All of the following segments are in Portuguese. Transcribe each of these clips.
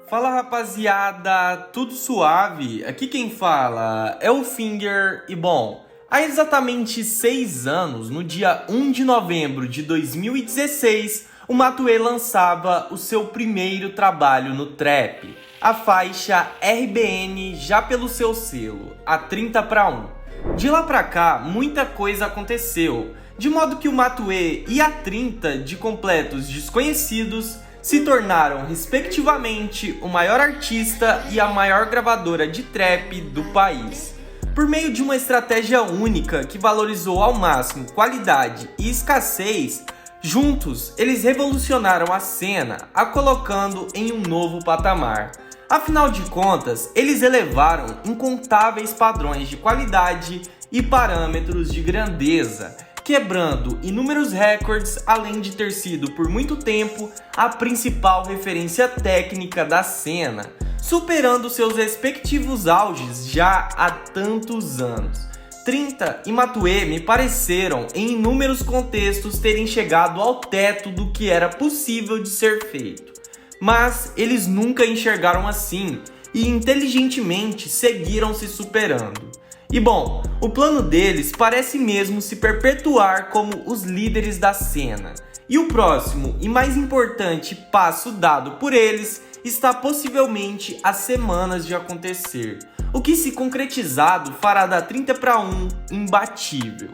Fala rapaziada, tudo suave? Aqui quem fala é o Finger e bom, há exatamente 6 anos, no dia 1 de novembro de 2016, o Matuê lançava o seu primeiro trabalho no trap, a faixa RBN já pelo seu selo, a 30 para 1. De lá pra cá, muita coisa aconteceu, de modo que o Matuê e a 30 de completos desconhecidos se tornaram, respectivamente, o maior artista e a maior gravadora de trap do país. Por meio de uma estratégia única que valorizou ao máximo qualidade e escassez, juntos eles revolucionaram a cena, a colocando em um novo patamar. Afinal de contas, eles elevaram incontáveis padrões de qualidade e parâmetros de grandeza, quebrando inúmeros recordes, além de ter sido por muito tempo a principal referência técnica da cena, superando seus respectivos auges já há tantos anos. 30 e Matuê me pareceram, em inúmeros contextos, terem chegado ao teto do que era possível de ser feito. Mas eles nunca enxergaram assim e inteligentemente seguiram se superando. E bom, o plano deles parece mesmo se perpetuar como os líderes da cena. E o próximo e mais importante passo dado por eles está possivelmente a semanas de acontecer, o que, se concretizado, fará da 30 para 1 imbatível.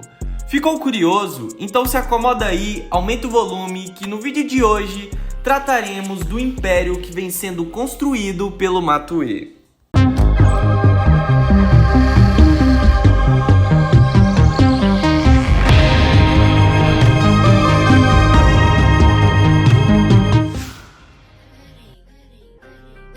Ficou curioso? Então se acomoda aí, aumenta o volume, que no vídeo de hoje trataremos do império que vem sendo construído pelo Matuê.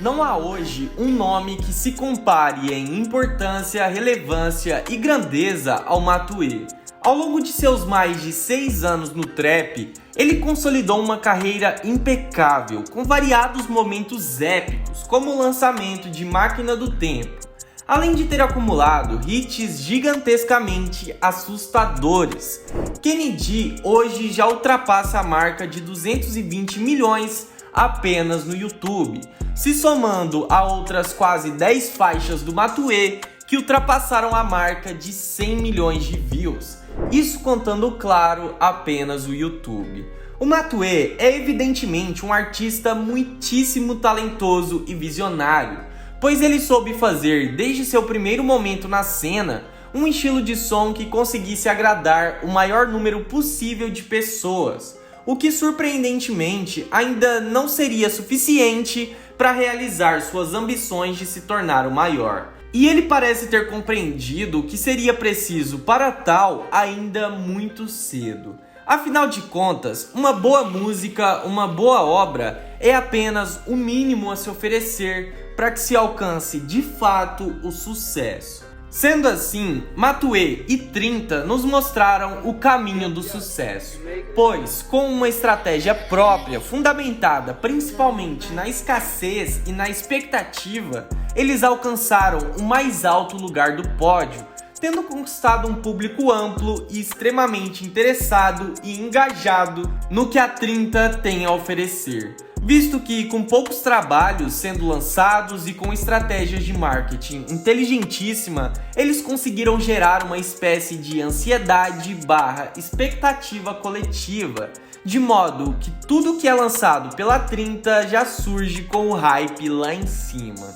Não há hoje um nome que se compare em importância, relevância e grandeza ao Matuê. Ao longo de seus mais de 6 anos no trap, ele consolidou uma carreira impecável, com variados momentos épicos, como o lançamento de Máquina do Tempo, além de ter acumulado hits gigantescamente assustadores. Kennedy hoje já ultrapassa a marca de 220 milhões apenas no YouTube, se somando a outras quase 10 faixas do Matuê que ultrapassaram a marca de 100 milhões de views, isso contando, claro, apenas o YouTube. O Matuê é evidentemente um artista muitíssimo talentoso e visionário, pois ele soube fazer, desde seu primeiro momento na cena, um estilo de som que conseguisse agradar o maior número possível de pessoas, o que surpreendentemente ainda não seria suficiente para realizar suas ambições de se tornar o maior. E ele parece ter compreendido que seria preciso para tal ainda muito cedo. Afinal de contas, uma boa música, uma boa obra é apenas o mínimo a se oferecer para que se alcance de fato o sucesso. Sendo assim, Matuê e 30 nos mostraram o caminho do sucesso, pois, com uma estratégia própria, fundamentada principalmente na escassez e na expectativa, eles alcançaram o mais alto lugar do pódio, tendo conquistado um público amplo e extremamente interessado e engajado no que a 30 tem a oferecer, visto que, com poucos trabalhos sendo lançados e com estratégias de marketing inteligentíssima, eles conseguiram gerar uma espécie de ansiedade/expectativa coletiva, de modo que tudo que é lançado pela 30 já surge com o hype lá em cima.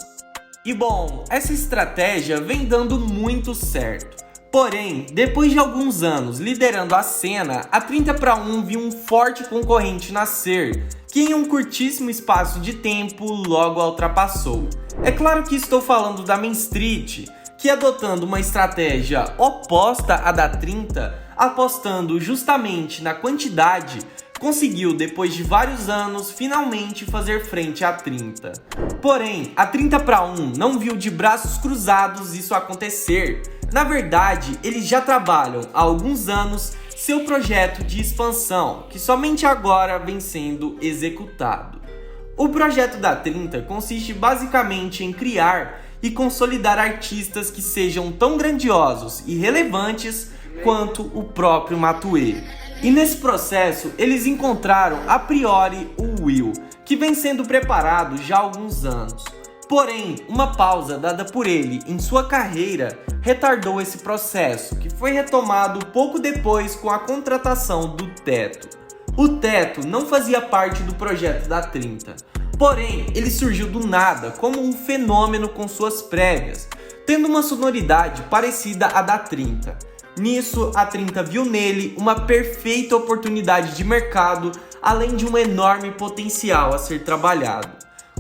E bom, essa estratégia vem dando muito certo. Porém, depois de alguns anos liderando a cena, a 30 para 1 viu um forte concorrente nascer, que em um curtíssimo espaço de tempo logo a ultrapassou. É claro que estou falando da Main Street, que, adotando uma estratégia oposta à da 30, apostando justamente na quantidade, conseguiu, depois de vários anos, finalmente fazer frente à 30. Porém, a 30 para 1 não viu de braços cruzados isso acontecer. Na verdade, eles já trabalham há alguns anos seu projeto de expansão, que somente agora vem sendo executado. O projeto da 30 consiste basicamente em criar e consolidar artistas que sejam tão grandiosos e relevantes quanto o próprio Matuê. E nesse processo, eles encontraram a priori o Will, que vem sendo preparado já há alguns anos. Porém, uma pausa dada por ele em sua carreira retardou esse processo, que foi retomado pouco depois com a contratação do Teto. O Teto não fazia parte do projeto da 30, porém ele surgiu do nada como um fenômeno com suas prévias, tendo uma sonoridade parecida à da 30. Nisso, a 30 viu nele uma perfeita oportunidade de mercado, além de um enorme potencial a ser trabalhado.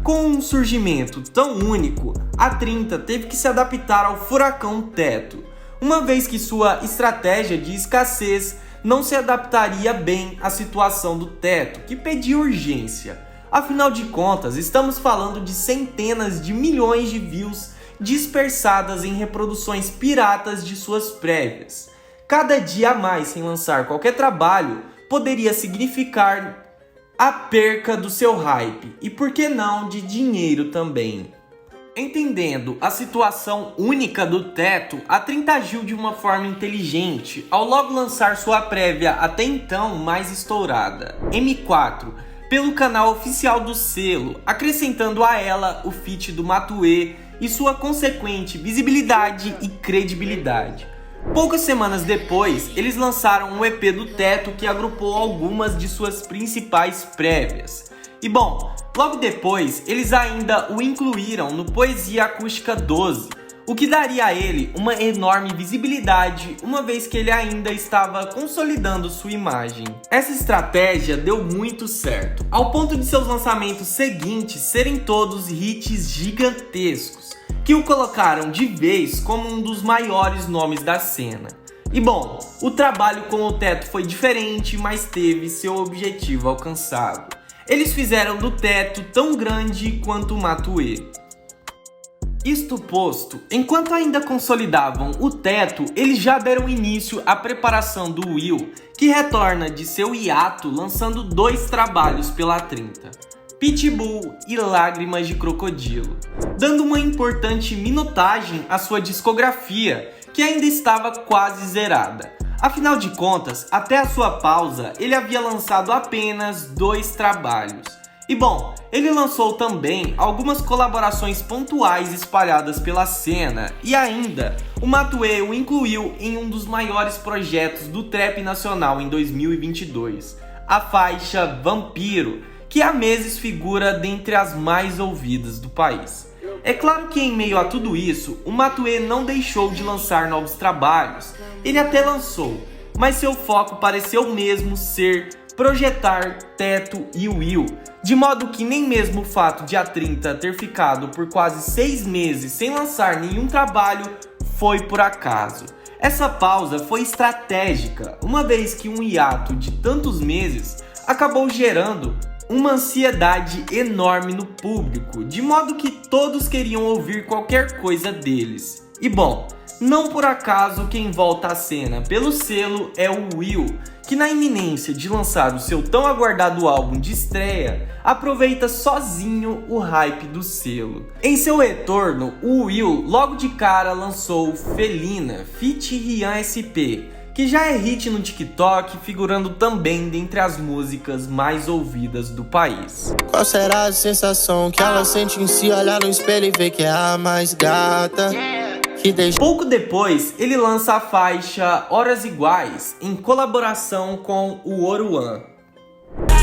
Com um surgimento tão único, a 30 teve que se adaptar ao furacão Teto, uma vez que sua estratégia de escassez não se adaptaria bem à situação do Teto, que pedia urgência. Afinal de contas, estamos falando de centenas de milhões de views dispersadas em reproduções piratas de suas prévias. Cada dia a mais sem lançar qualquer trabalho poderia significar a perca do seu hype e, por que não, de dinheiro também. Entendendo a situação única do Teto, a 30 agiu de uma forma inteligente ao logo lançar sua prévia até então mais estourada, M4, pelo canal oficial do selo, acrescentando a ela o feat do Matuê e sua consequente visibilidade e credibilidade. Poucas semanas depois, eles lançaram um EP do Teto que agrupou algumas de suas principais prévias. E bom, logo depois, eles ainda o incluíram no Poesia Acústica 12, o que daria a ele uma enorme visibilidade, uma vez que ele ainda estava consolidando sua imagem. Essa estratégia deu muito certo, ao ponto de seus lançamentos seguintes serem todos hits gigantescos, que o colocaram de vez como um dos maiores nomes da cena. E bom, o trabalho com o Teto foi diferente, mas teve seu objetivo alcançado. Eles fizeram do Teto tão grande quanto o Matuê. Isto posto, enquanto ainda consolidavam o Teto, eles já deram início à preparação do Will, que retorna de seu hiato lançando 2 trabalhos pela 30. Pitbull e Lágrimas de Crocodilo, dando uma importante minutagem à sua discografia, que ainda estava quase zerada. Afinal de contas, até a sua pausa, ele havia lançado apenas 2 trabalhos. E bom, ele lançou também algumas colaborações pontuais espalhadas pela cena, e ainda o Matuê o incluiu em um dos maiores projetos do trap nacional em 2022, a faixa Vampiro, que há meses figura dentre as mais ouvidas do país. É claro que em meio a tudo isso, o Matuê não deixou de lançar novos trabalhos. Ele até lançou, mas seu foco pareceu mesmo ser projetar Teto e Will, de modo que nem mesmo o fato de a 30 ter ficado por quase 6 meses sem lançar nenhum trabalho foi por acaso. Essa pausa foi estratégica, uma vez que um hiato de tantos meses acabou gerando uma ansiedade enorme no público, de modo que todos queriam ouvir qualquer coisa deles. E bom, não por acaso quem volta à cena pelo selo é o Will, que na iminência de lançar o seu tão aguardado álbum de estreia, aproveita sozinho o hype do selo. Em seu retorno, o Will logo de cara lançou Felina, feat. Rian SP, que já é hit no TikTok, figurando também dentre as músicas mais ouvidas do país. Qual será a sensação que ela sente em se olhar no espelho e ver que é a mais gata? Pouco depois, ele lança a faixa Horas Iguais, em colaboração com o Oruan.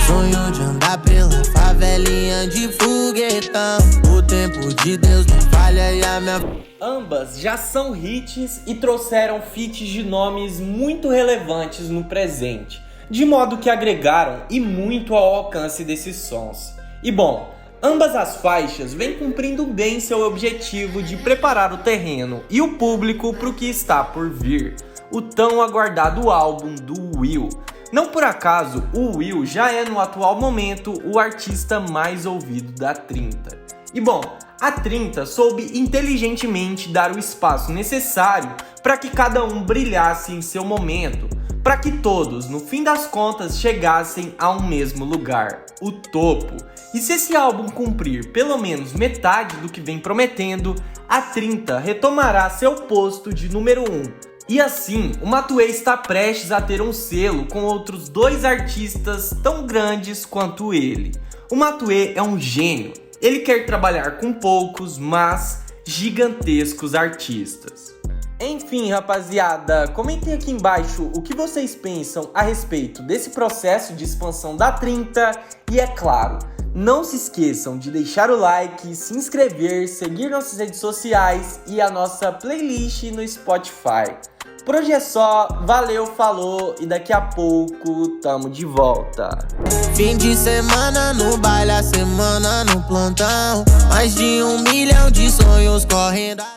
Sonho de andar pela favelinha de foguetão. O tempo de Deus não falha e a minha... Ambas já são hits e trouxeram feats de nomes muito relevantes no presente, de modo que agregaram e muito ao alcance desses sons. E bom, ambas as faixas vêm cumprindo bem seu objetivo de preparar o terreno e o público para o que está por vir, o tão aguardado álbum do Will. Não por acaso, o Will já é no atual momento o artista mais ouvido da 30. E bom, a 30 soube inteligentemente dar o espaço necessário para que cada um brilhasse em seu momento, para que todos, no fim das contas, chegassem a um mesmo lugar, o topo. E se esse álbum cumprir pelo menos metade do que vem prometendo, a 30 retomará seu posto de número 1, E assim, o Matuê está prestes a ter um selo com outros 2 artistas tão grandes quanto ele. O Matuê é um gênio. Ele quer trabalhar com poucos, mas gigantescos artistas. Enfim, rapaziada, comentem aqui embaixo o que vocês pensam a respeito desse processo de expansão da 30 e, é claro, não se esqueçam de deixar o like, se inscrever, seguir nossas redes sociais e a nossa playlist no Spotify. Por hoje é só, valeu, falou e daqui a pouco tamo de volta. Fim de semana no baile, a semana no plantão. Mais de 1 milhão de sonhos correndo.